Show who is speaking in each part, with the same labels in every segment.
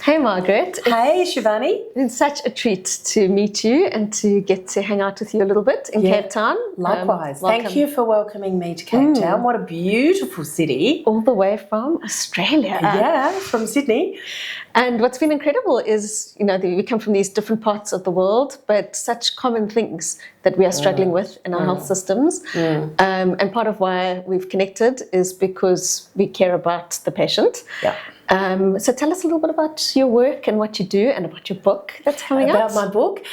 Speaker 1: Hey Margaret.
Speaker 2: Hey Shivani.
Speaker 1: It's such a treat to meet you and to get to hang out with you a little bit in Cape Town.
Speaker 2: Likewise. Thank you for welcoming me to Cape Town. What a beautiful city.
Speaker 1: All the way from Australia.
Speaker 2: Yeah, from Sydney.
Speaker 1: And what's been incredible is, we come from these different parts of the world, but such common things that we are struggling with in our health systems. And part of why we've connected is because we care about the patient.
Speaker 2: Yeah.
Speaker 1: So tell us a little bit about your work and what you do and about your book that's coming out.
Speaker 2: About my book.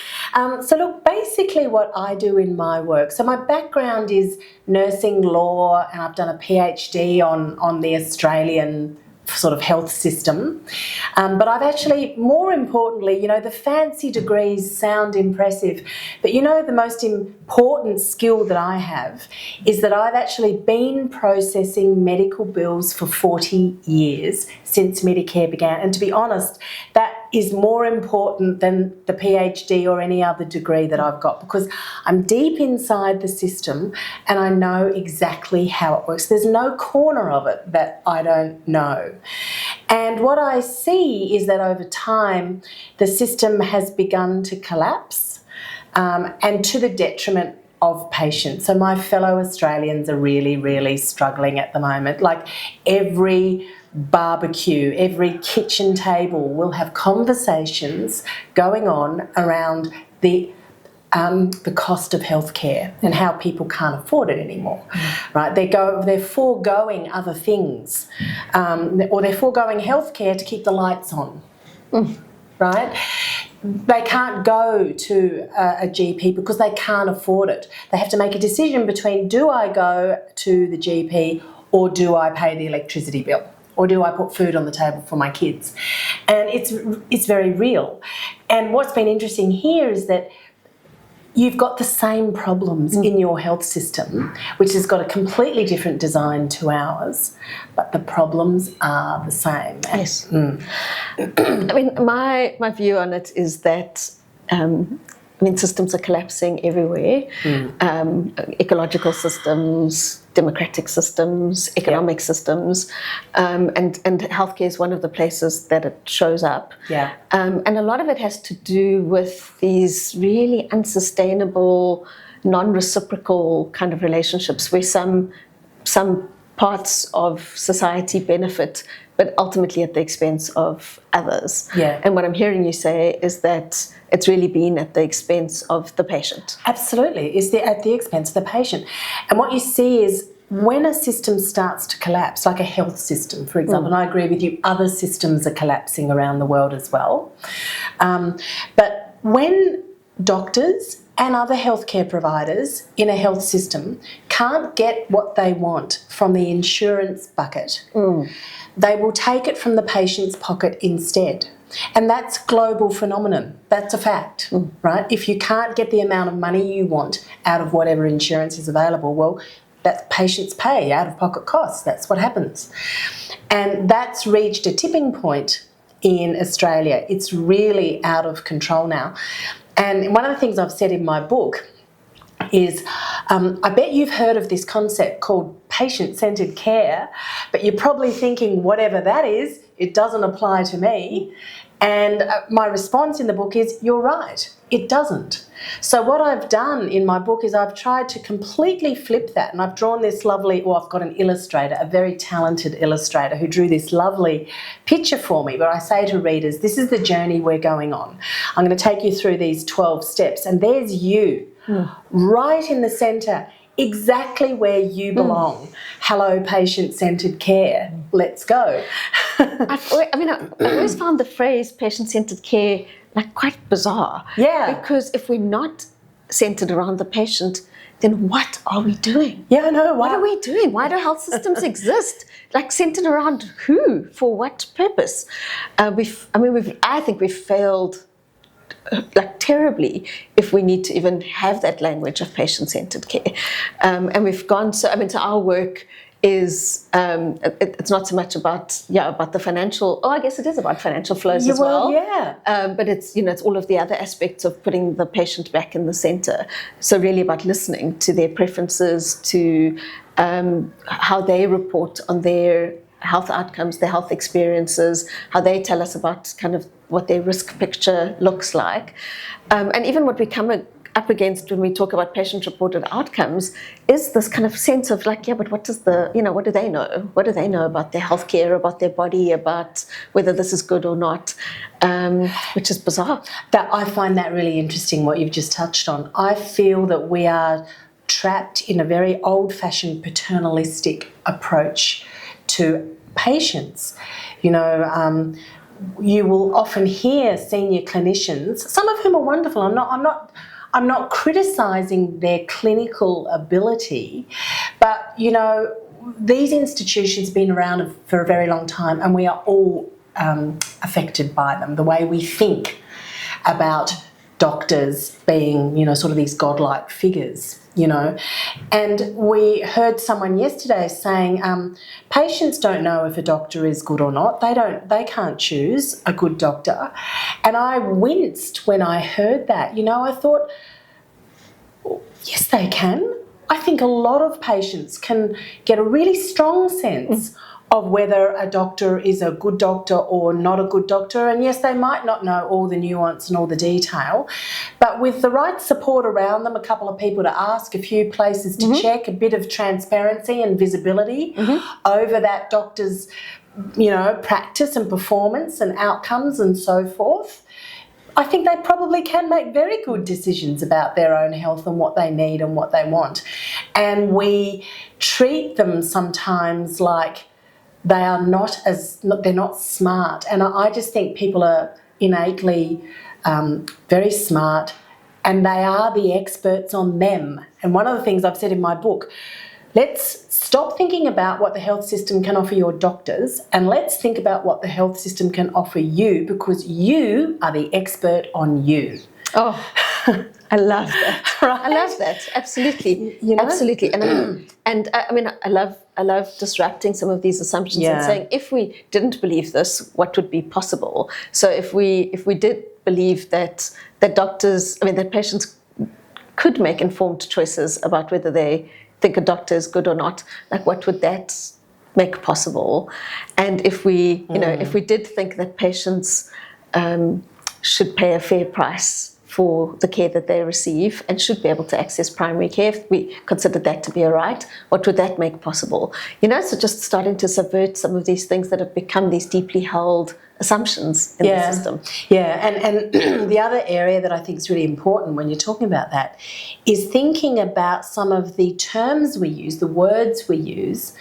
Speaker 2: So look, basically what I do in my work. So my background is nursing law, and I've done a PhD on the Australian sort of health system. But I've actually, more importantly, the fancy degrees sound impressive, but the most important skill that I have is that I've actually been processing medical bills for 40 years since Medicare began. And to be honest, that is more important than the PhD or any other degree that I've got, because I'm deep inside the system and I know exactly how it works. There's no corner of it that I don't know. And what I see is that over time, the system has begun to collapse, and to the detriment of patients. So my fellow Australians are really, really struggling at the moment. Like every barbecue, every kitchen table will have conversations going on around the cost of healthcare and how people can't afford it anymore, right? They're foregoing other things, or they're foregoing healthcare to keep the lights on, right? They can't go to a GP because they can't afford it. They have to make a decision between, do I go to the GP or do I pay the electricity bill? Or do I put food on the table for my kids? And it's very real. And what's been interesting here is that you've got the same problems in your health system, which has got a completely different design to ours, but the problems are the same.
Speaker 1: Yes. I mean, my view on it is that systems are collapsing everywhere. Ecological systems, democratic systems, economic systems, and healthcare is one of the places that it shows up.
Speaker 2: Yeah.
Speaker 1: And a lot of it has to do with these really unsustainable, non-reciprocal kind of relationships where some parts of society benefit, but ultimately at the expense of others.
Speaker 2: Yeah.
Speaker 1: And what I'm hearing you say is that it's really been at the expense of the patient.
Speaker 2: Absolutely, it's at the expense of the patient. And what you see is when a system starts to collapse, like a health system, for example, and I agree with you, other systems are collapsing around the world as well. But when doctors and other healthcare providers in a health system can't get what they want from the insurance bucket, they will take it from the patient's pocket instead. And that's global phenomenon. That's a fact, right? If you can't get the amount of money you want out of whatever insurance is available, well, that patients pay out-of-pocket costs. That's what happens. And that's reached a tipping point in Australia. It's really out of control now. And one of the things I've said in my book is, I bet you've heard of this concept called patient-centred care, but you're probably thinking, whatever that is, it doesn't apply to me. And my response in the book is, you're right, it doesn't. So what I've done in my book is I've tried to completely flip that, and I've drawn this lovely, I've got an illustrator, a very talented illustrator who drew this lovely picture for me, but I say to readers, this is the journey we're going on. I'm going to take you through these 12 steps, and there's you, right in the centre, exactly where you belong. Hello, patient-centred care. Let's go.
Speaker 1: I've always found the phrase patient-centred care quite bizarre.
Speaker 2: Yeah.
Speaker 1: Because if we're not centred around the patient, then what are we doing?
Speaker 2: Yeah, I know.
Speaker 1: What are we doing? Why do health systems exist? Centred around who? For what purpose? I think we've failed terribly if we need to even have that language of patient-centred care. And we've gone so our work is it's not so much about the financial. I guess it is about financial flows as well.
Speaker 2: Yeah.
Speaker 1: But it's it's all of the other aspects of putting the patient back in the centre. So really about listening to their preferences, to how they report on their health outcomes, their health experiences, how they tell us about kind of what their risk picture looks like. And even what we come up against when we talk about patient-reported outcomes is this kind of sense of like, yeah, but what does what do they know? What do they know about their healthcare, about their body, about whether this is good or not, which is bizarre.
Speaker 2: That I find that really interesting, what you've just touched on. I feel that we are trapped in a very old-fashioned paternalistic approach to patients. You will often hear senior clinicians, some of whom are wonderful. I'm not criticising their clinical ability, but these institutions have been around for a very long time, and we are all affected by them. The way we think about doctors being, sort of these godlike figures. And we heard someone yesterday saying patients don't know if a doctor is good or not. They can't choose a good doctor. And I winced when I heard that. I thought, yes, they can. I think a lot of patients can get a really strong sense of whether a doctor is a good doctor or not a good doctor. And yes, they might not know all the nuance and all the detail, but with the right support around them, a couple of people to ask, a few places to check, a bit of transparency and visibility over that doctor's, practice and performance and outcomes and so forth, I think they probably can make very good decisions about their own health and what they need and what they want. And we treat them sometimes like they're not smart. And I just think people are innately very smart, and they are the experts on them. And one of the things I've said in my book, let's stop thinking about what the health system can offer your doctors, and let's think about what the health system can offer you, because you are the expert on you.
Speaker 1: Oh, I love that. Right? I love that. Absolutely. Absolutely. And I love disrupting some of these assumptions and saying, if we didn't believe this, what would be possible? So if we did believe that that patients could make informed choices about whether they think a doctor is good or not, like what would that make possible? And if we, if we did think that patients should pay a fair price for the care that they receive and should be able to access primary care, if we considered that to be a right, what would that make possible? So just starting to subvert some of these things that have become these deeply held assumptions in the system.
Speaker 2: Yeah, and the other area that I think is really important when you're talking about that is thinking about some of the terms we use, the words we use,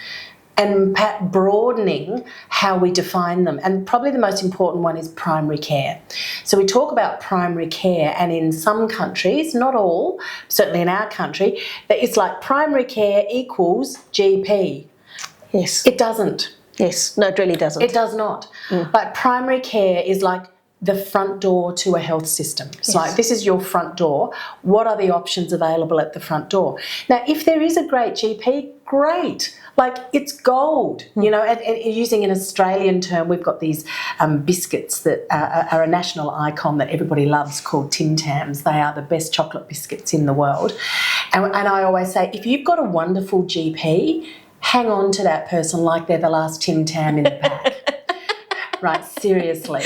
Speaker 2: and broadening how we define them. And probably the most important one is primary care. So we talk about primary care, and in some countries, not all, certainly in our country, it's like primary care equals GP.
Speaker 1: Yes.
Speaker 2: It doesn't.
Speaker 1: Yes, no, it really doesn't.
Speaker 2: It does not. But primary care is like the front door to a health system. It's like, this is your front door. What are the options available at the front door? Now, if there is a great GP, great. Like, it's gold, and using an Australian term, we've got these biscuits that are a national icon that everybody loves called Tim Tams. They are the best chocolate biscuits in the world. And I always say, if you've got a wonderful GP, hang on to that person like they're the last Tim Tam in the pack. Right, seriously.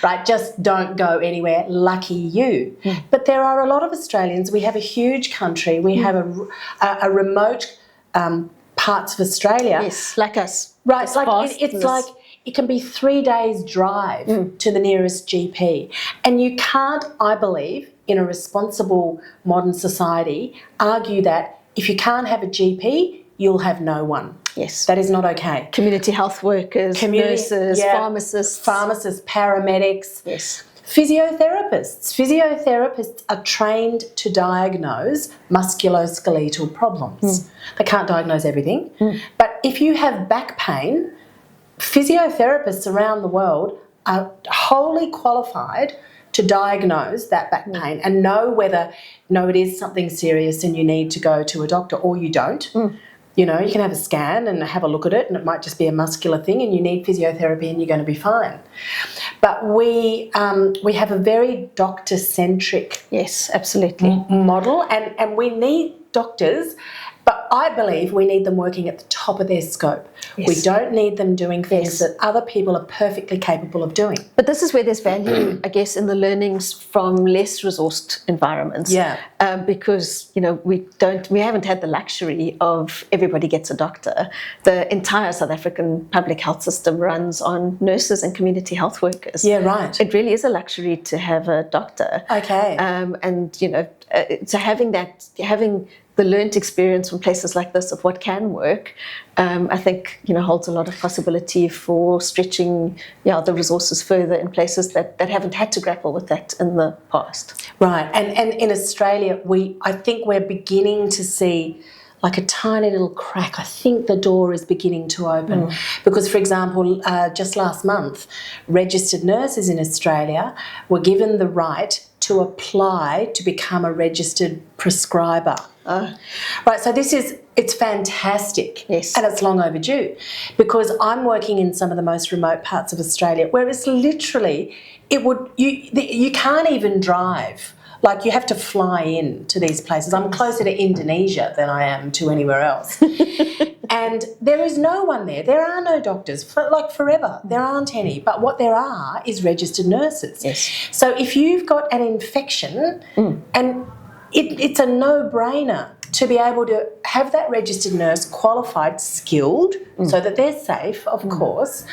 Speaker 2: Right, just don't go anywhere. Lucky you. But there are a lot of Australians. We have a huge country. We have a remote parts of Australia.
Speaker 1: Yes, like us.
Speaker 2: Right, it's like it can be 3 days drive to the nearest GP. And you can't, I believe, in a responsible modern society, argue that if you can't have a GP, you'll have no one.
Speaker 1: Yes.
Speaker 2: That is not okay.
Speaker 1: Community health workers, nurses, pharmacists,
Speaker 2: paramedics.
Speaker 1: Yes.
Speaker 2: Physiotherapists. Physiotherapists are trained to diagnose musculoskeletal problems. They can't diagnose everything. But if you have back pain, physiotherapists around the world are wholly qualified to diagnose that back pain and know whether, it is something serious and you need to go to a doctor, or you don't. You can have a scan and have a look at it, and it might just be a muscular thing and you need physiotherapy and you're going to be fine. But we have a very doctor-centric
Speaker 1: yes, absolutely
Speaker 2: model, and we need doctors But I believe we need them working at the top of their scope.
Speaker 1: Yes.
Speaker 2: We don't need them doing things that other people are perfectly capable of doing.
Speaker 1: But this is where there's value, I guess, in the learnings from less resourced environments.
Speaker 2: Yeah.
Speaker 1: Because, we haven't had the luxury of everybody gets a doctor. The entire South African public health system runs on nurses and community health workers.
Speaker 2: Yeah, right.
Speaker 1: It really is a luxury to have a doctor.
Speaker 2: Okay.
Speaker 1: So having the learnt experience from places like this of what can work, I think, holds a lot of possibility for stretching the resources further in places that haven't had to grapple with that in the past.
Speaker 2: Right. And in Australia, I think we're beginning to see like a tiny little crack. I think the door is beginning to open. Because, for example, just last month, registered nurses in Australia were given the right to apply to become a registered prescriber. Right, so it's fantastic.
Speaker 1: Yes.
Speaker 2: And it's long overdue, because I'm working in some of the most remote parts of Australia where it's literally, you can't even drive. Like, you have to fly in to these places. I'm closer to Indonesia than I am to anywhere else. And there is no one there. There are no doctors, forever. There aren't any. But what there are is registered nurses.
Speaker 1: Yes.
Speaker 2: So if you've got an infection, and it's a no-brainer to be able to have that registered nurse qualified, skilled, so that they're safe, of course,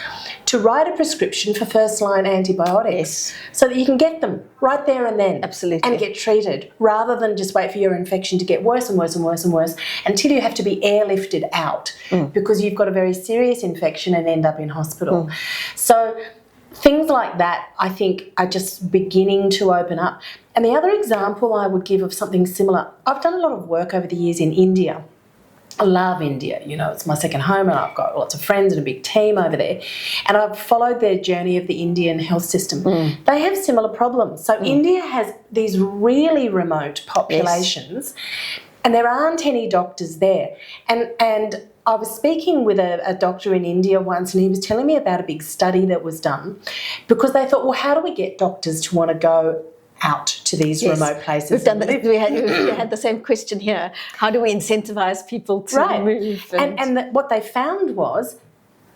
Speaker 2: to write a prescription for first-line antibiotics, so that you can get them right there and then.
Speaker 1: Absolutely.
Speaker 2: And get treated, rather than just wait for your infection to get worse and worse and worse and worse until you have to be airlifted out because you've got a very serious infection and end up in hospital. So things like that, I think, are just beginning to open up. And the other example I would give of something similar, I've done a lot of work over the years in India. I love India, it's my second home, and I've got lots of friends and a big team over there. And I've followed their journey of the Indian health system. They have similar problems. So India has these really remote populations, and there aren't any doctors there. And I was speaking with a doctor in India once, and he was telling me about a big study that was done, because they thought, well, how do we get doctors to want to go out to these remote places?
Speaker 1: We've done that. We had the same question here. How do we incentivize people to move?
Speaker 2: And what they found was,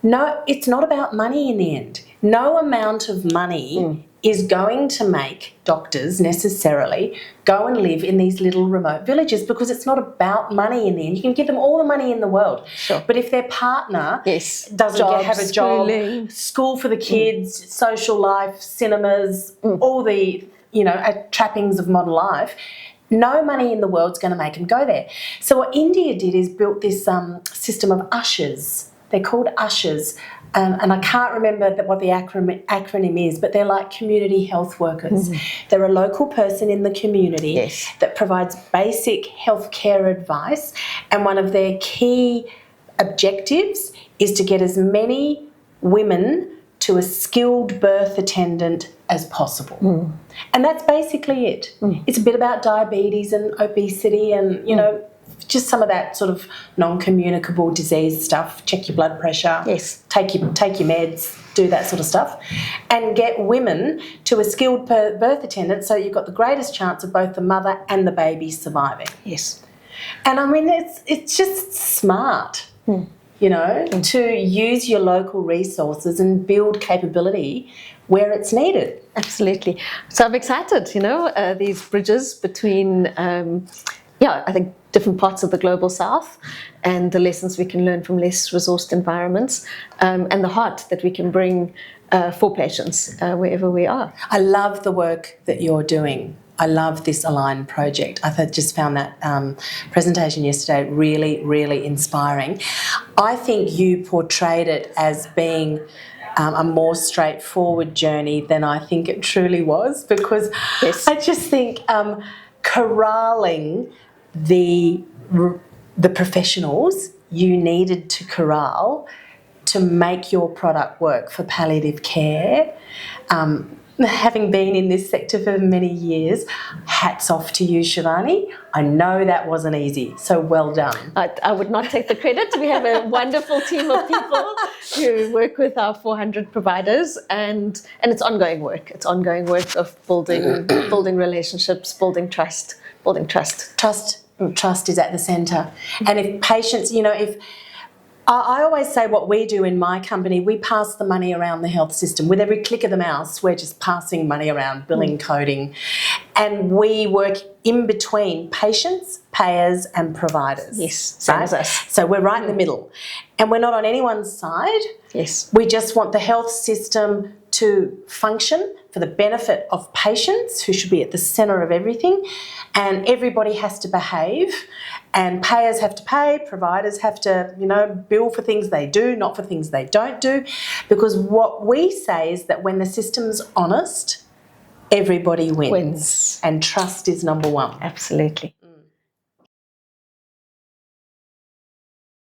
Speaker 2: no, it's not about money in the end. No amount of money is going to make doctors necessarily go and live in these little remote villages, because it's not about money in the end. You can give them all the money in the world. Sure. But if their partner doesn't have a job, school for the kids, social life, cinemas, all the trappings of modern life, no money in the world's going to make them go there. So what India did is built this system of ushers. They're called ushers, and I can't remember what the acronym is, but they're like community health workers. They're a local person in the community that provides basic healthcare advice, and one of their key objectives is to get as many women to a skilled birth attendant as possible. And that's basically it. It's a bit about diabetes and obesity and, just some of that sort of non-communicable disease stuff. Check your blood pressure. Yes. Take your meds, do that sort of stuff. And get women to a skilled birth attendant, so you've got the greatest chance of both the mother and the baby surviving. Yes. And I mean, it's just smart. To use your local resources and build capability where it's needed.
Speaker 1: Absolutely. So I'm excited, these bridges between, I think, different parts of the global south, and the lessons we can learn from less resourced environments, and the heart that we can bring for patients wherever we are.
Speaker 2: I love the work that you're doing. I love this Align project. I just found that presentation yesterday really, really inspiring. I think you portrayed it as being a more straightforward journey than I think it truly was, because I just think corralling the professionals you needed to corral to make your product work for palliative care, having been in this sector for many years, hats off to you, Shivani. I know that wasn't easy, so well done.
Speaker 1: I would not take the credit. We have a wonderful team of people who work with our 400 providers, and it's ongoing work. It's ongoing work of building relationships, building trust.
Speaker 2: Trust trust is at the centre. And if patients, you know, if I always say what we do in my company, we pass the money around the health system. With every click of the mouse, we're just passing money around, billing, coding. And we work in between patients, payers and providers.
Speaker 1: Yes, same as us.
Speaker 2: So we're right in the middle. And we're not on anyone's side.
Speaker 1: Yes.
Speaker 2: We just want the health system to function for the benefit of patients, who should be at the centre of everything, and everybody has to behave, and payers have to pay, providers have to, you know, bill for things they do, not for things they don't do, because what we say is that when the system's honest, everybody wins. And trust is number one.
Speaker 1: Absolutely.